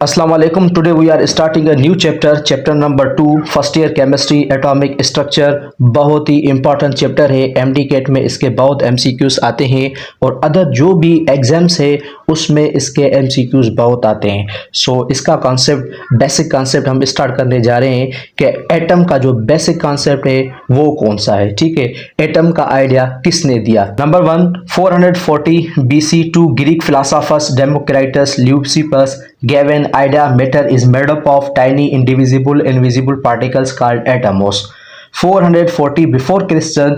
Assalamu alaikum. Today we are starting a new chapter number 2, first year chemistry atomic structure. बहुत ही important chapter है। MD cat में इसके बहुत MCQs आते हैं और अदर जो भी एग्जाम्स है उसमें इसके एमसीक्यूज बहुत आते हैं। सो इसका कॉन्सेप्ट, बेसिक कॉन्सेप्ट हम स्टार्ट करने जा रहे हैं कि एटम का जो बेसिक कॉन्सेप्ट है वो कौन सा है। ठीक है, एटम का आइडिया किसने दिया? Number 1, 440 BC two Greek philosophers Democritus Leucippus gave an idea matter is made up of tiny indivisible invisible particles called atomos। 440 before Christian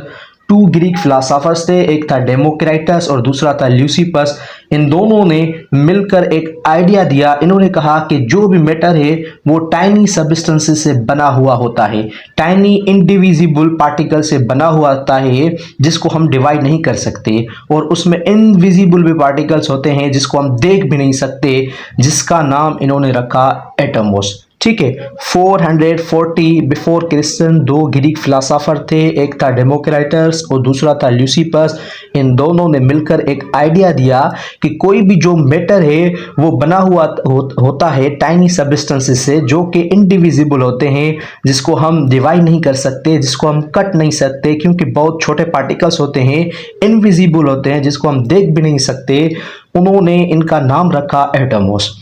2 Greek philosophers थे, एक था डेमोक्राइटस और दूसरा था ल्यूसिपस। इन दोनों ने मिलकर एक आइडिया दिया। इन्होंने कहा कि जो भी मैटर है वो टाइनी सब्सटेंसेस से बना हुआ होता है, टाइनी इंडिविजिबल पार्टिकल से बना हुआ होता है जिसको हम डिवाइड नहीं कर सकते, और उसमें इनविजिबल भी पार्टिकल्स होते हैं जिसको हम देख भी नहीं सकते, जिसका नाम इन्होंने रखा एटमोस। ठीक है, 440 बिफोर क्रिश्चियन 2 ग्रीक फिलोसोफर थे, एक था डेमोक्राइटस और दूसरा था ल्यूसिपस। इन दोनों ने मिलकर एक आइडिया दिया कि कोई भी जो मैटर है वो बना हुआ होता है टाइनी सब्सटेंसेस से, जो कि इंडिविजिबल होते हैं, जिसको हम डिवाइड नहीं कर सकते, जिसको हम कट नहीं सकते क्योंकि बहुत छोटे पार्टिकल्स होते हैं, इनविजिबल होते हैं, जिसको हम देख भी नहीं सकते। उन्होंने इनका नाम रखा एटमोस।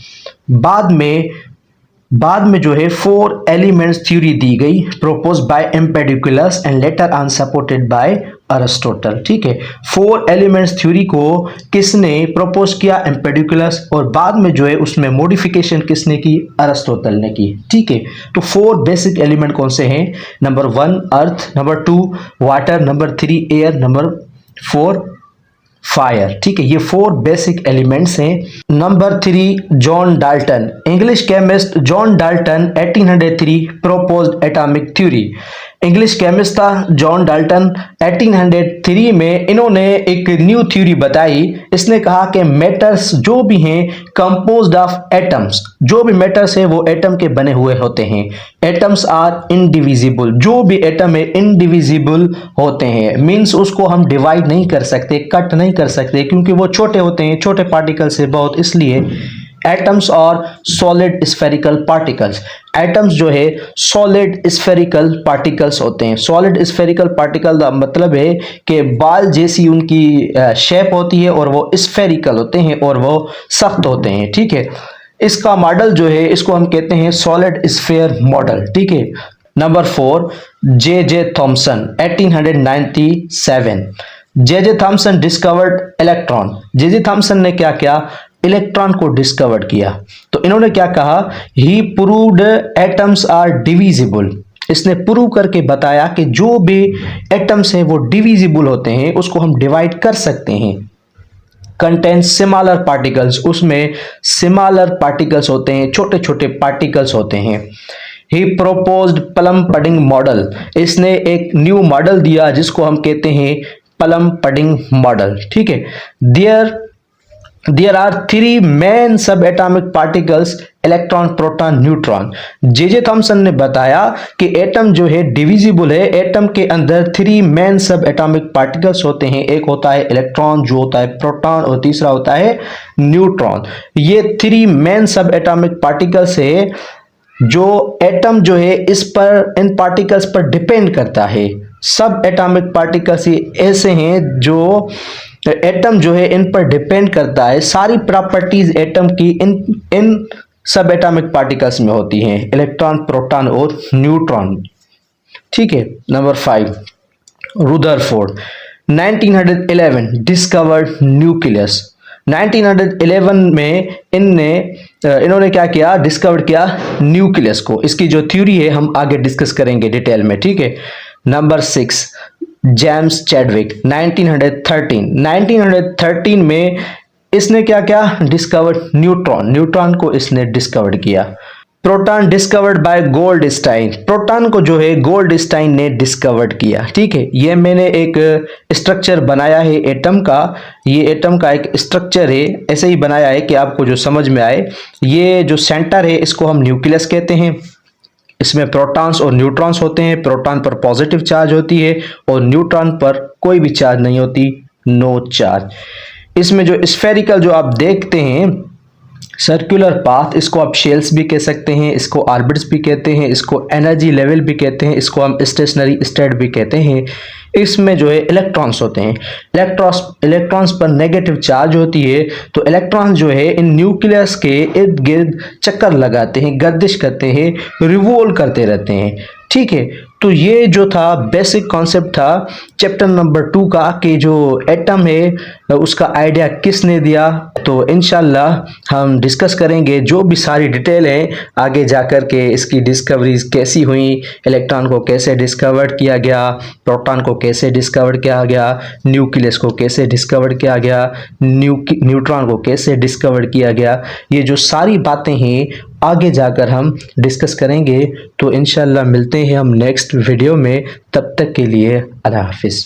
बाद में जो है 4 एलिमेंट्स थ्योरी दी गई, propose by Empedocles and later on supported by Aristotle. ठीक है, 4 एलिमेंट्स थ्योरी को किसने प्रपोज किया? एम्पेडिकुलस। और बाद में जो है उसमें मॉडिफिकेशन किसने की? अरिस्टोटल ने की। ठीक है, तो 4 बेसिक एलिमेंट कौन से हैं? Number 1 earth, number 2 water, number 3 air, number 4 fire. ठीक है, ये 4 बेसिक एलिमेंट्स हैं। Number 3 John Dalton, English chemist John Dalton 1803 proposed atomic theory. English chemist था जॉन डाल्टन। 1803 में इन्होंने एक न्यू थ्योरी बताई। इसने कहा कि मैटर्स जो भी हैं कंपोज्ड ऑफ एटम्स, जो भी मैटर्स है वो एटम के बने हुए होते हैं। एटम्स आर इंडिविजिबल, जो भी एटम है इंडिविजिबल होते हैं, मींस उसको हम डिवाइड नहीं कर सकते, कट नहीं कर सकते क्योंकि वो छोटे होते हैं, छोटे पार्टिकल से बहुत, इसलिए एटम्स और सॉलिड स्फेरिकल पार्टिकल्स। एटम्स जो है सॉलिड स्फेरिकल पार्टिकल्स होते हैं। सॉलिड स्फेरिकल पार्टिकल का मतलब है कि बाल जैसी उनकी शेप होती है और वो स्फेरिकल होते हैं और वो सख्त होते हैं। ठीक है, इसका मॉडल जो है इसको हम कहते हैं सॉलिड स्फेयर मॉडल। ठीक है, number 4 J Thomson 1897। J Thomson discovered electron. J Thomson ने क्या किया? इलेक्ट्रॉन को डिस्कवर किया। तो इन्होंने क्या कहा? He proved atoms are divisible. इसने प्रूव करके बताया कि जो भी एटम्स हैं वो डिविजिबल होते हैं, उसको हम डिवाइड कर सकते हैं। कंटेन सिमिलर पार्टिकल्स, उसमें सिमिलर पार्टिकल्स होते हैं, छोटे छोटे पार्टिकल्स होते हैं। ही प्रोपोज्ड प्लम पडिंग मॉडल। इसने एक न्यू मॉडल दिया जिसको हम कहते हैं प्लम पडिंग मॉडल। ठीक है, देयर आर 3 मेन सब atomic particles, electron, proton, neutron. J Thomson ने बताया कि एटम जो है डिविजिबल है। एटम के अंदर 3 मेन सब एटॉमिक पार्टिकल्स होते हैं, एक होता है इलेक्ट्रॉन, जो होता है प्रोटॉन, और तीसरा होता है न्यूट्रॉन। ये 3 मेन सब एटॉमिक पार्टिकल्स है जो एटम जो है इस पर, इन पार्टिकल्स पर डिपेंड करता है। सब एटॉमिक पार्टिकल्स ऐसे हैं जो एटम जो है इन पर डिपेंड करता है। सारी प्रॉपर्टीज एटम की इन सब एटॉमिक पार्टिकल्स में होती हैं, इलेक्ट्रॉन, प्रोटॉन और न्यूट्रॉन। ठीक है, नंबर 5 रुदरफोर्ड 1911 डिस्कवर्ड न्यूक्लियस। 1911 में इन्होंने क्या किया? डिस्कवर किया न्यूक्लियस को। इसकी जो थ्योरी है हम आगे डिस्कस करेंगे डिटेल में। ठीक है, नंबर 6 जेम्स चैडविक 1913 में इसने क्या किया? Discovered neutron. न्यूट्रॉन को इसने डिस्कवर्ड किया। Proton discovered by Goldstein. Proton को जो है गोल्डस्टाइन ने डिस्कवर्ड किया। ठीक है, ये मैंने एक स्ट्रक्चर बनाया है एटम का। ये एटम का एक स्ट्रक्चर है, ऐसे ही बनाया है कि आपको जो समझ में आए। ये जो सेंटर है इसको हम न्यूक्लियस कहते हैं। इसमें प्रोटॉन्स और न्यूट्रॉन्स होते हैं। प्रोटॉन पर पॉजिटिव चार्ज होती है और न्यूट्रॉन पर कोई भी चार्ज नहीं होती, नो चार्ज। इसमें जो स्फेरिकल जो आप देखते हैं सर्कुलर पाथ, इसको आप शेल्स भी कह सकते हैं, इसको ऑर्बिट्स भी कहते हैं, इसको एनर्जी लेवल भी कहते हैं, इसको हम स्टेशनरी स्टेट भी कहते हैं। इसमें जो है इलेक्ट्रॉन्स होते हैं। इलेक्ट्रॉन्स पर नेगेटिव चार्ज होती है, तो इलेक्ट्रॉन जो है इन न्यूक्लियस के इर्द गिर्द चक्कर लगाते हैं, गर्दिश करते हैं, रिवॉल्व करते रहते हैं। ठीक है, तो ये जो था बेसिक कॉन्सेप्ट था चैप्टर नंबर 2 का कि जो एटम है उसका आइडिया किसने दिया। तो इंशाल्लाह हम डिस्कस करेंगे जो भी सारी डिटेल है आगे जाकर के, इसकी डिस्कवरीज कैसी हुई, इलेक्ट्रॉन को कैसे डिस्कवर किया गया, प्रोटॉन को कैसे डिस्कवर किया गया, न्यूक्लियस को कैसे डिस्कवर किया गया, न्यूट्रॉन को कैसे डिस्कवर किया गया। ये जो सारी बातें हैं आगे जाकर हम डिस्कस करेंगे। तो इंशाल्लाह मिलते हैं हम नेक्स्ट वीडियो में, तब तक के लिए अल्लाह हाफिज़।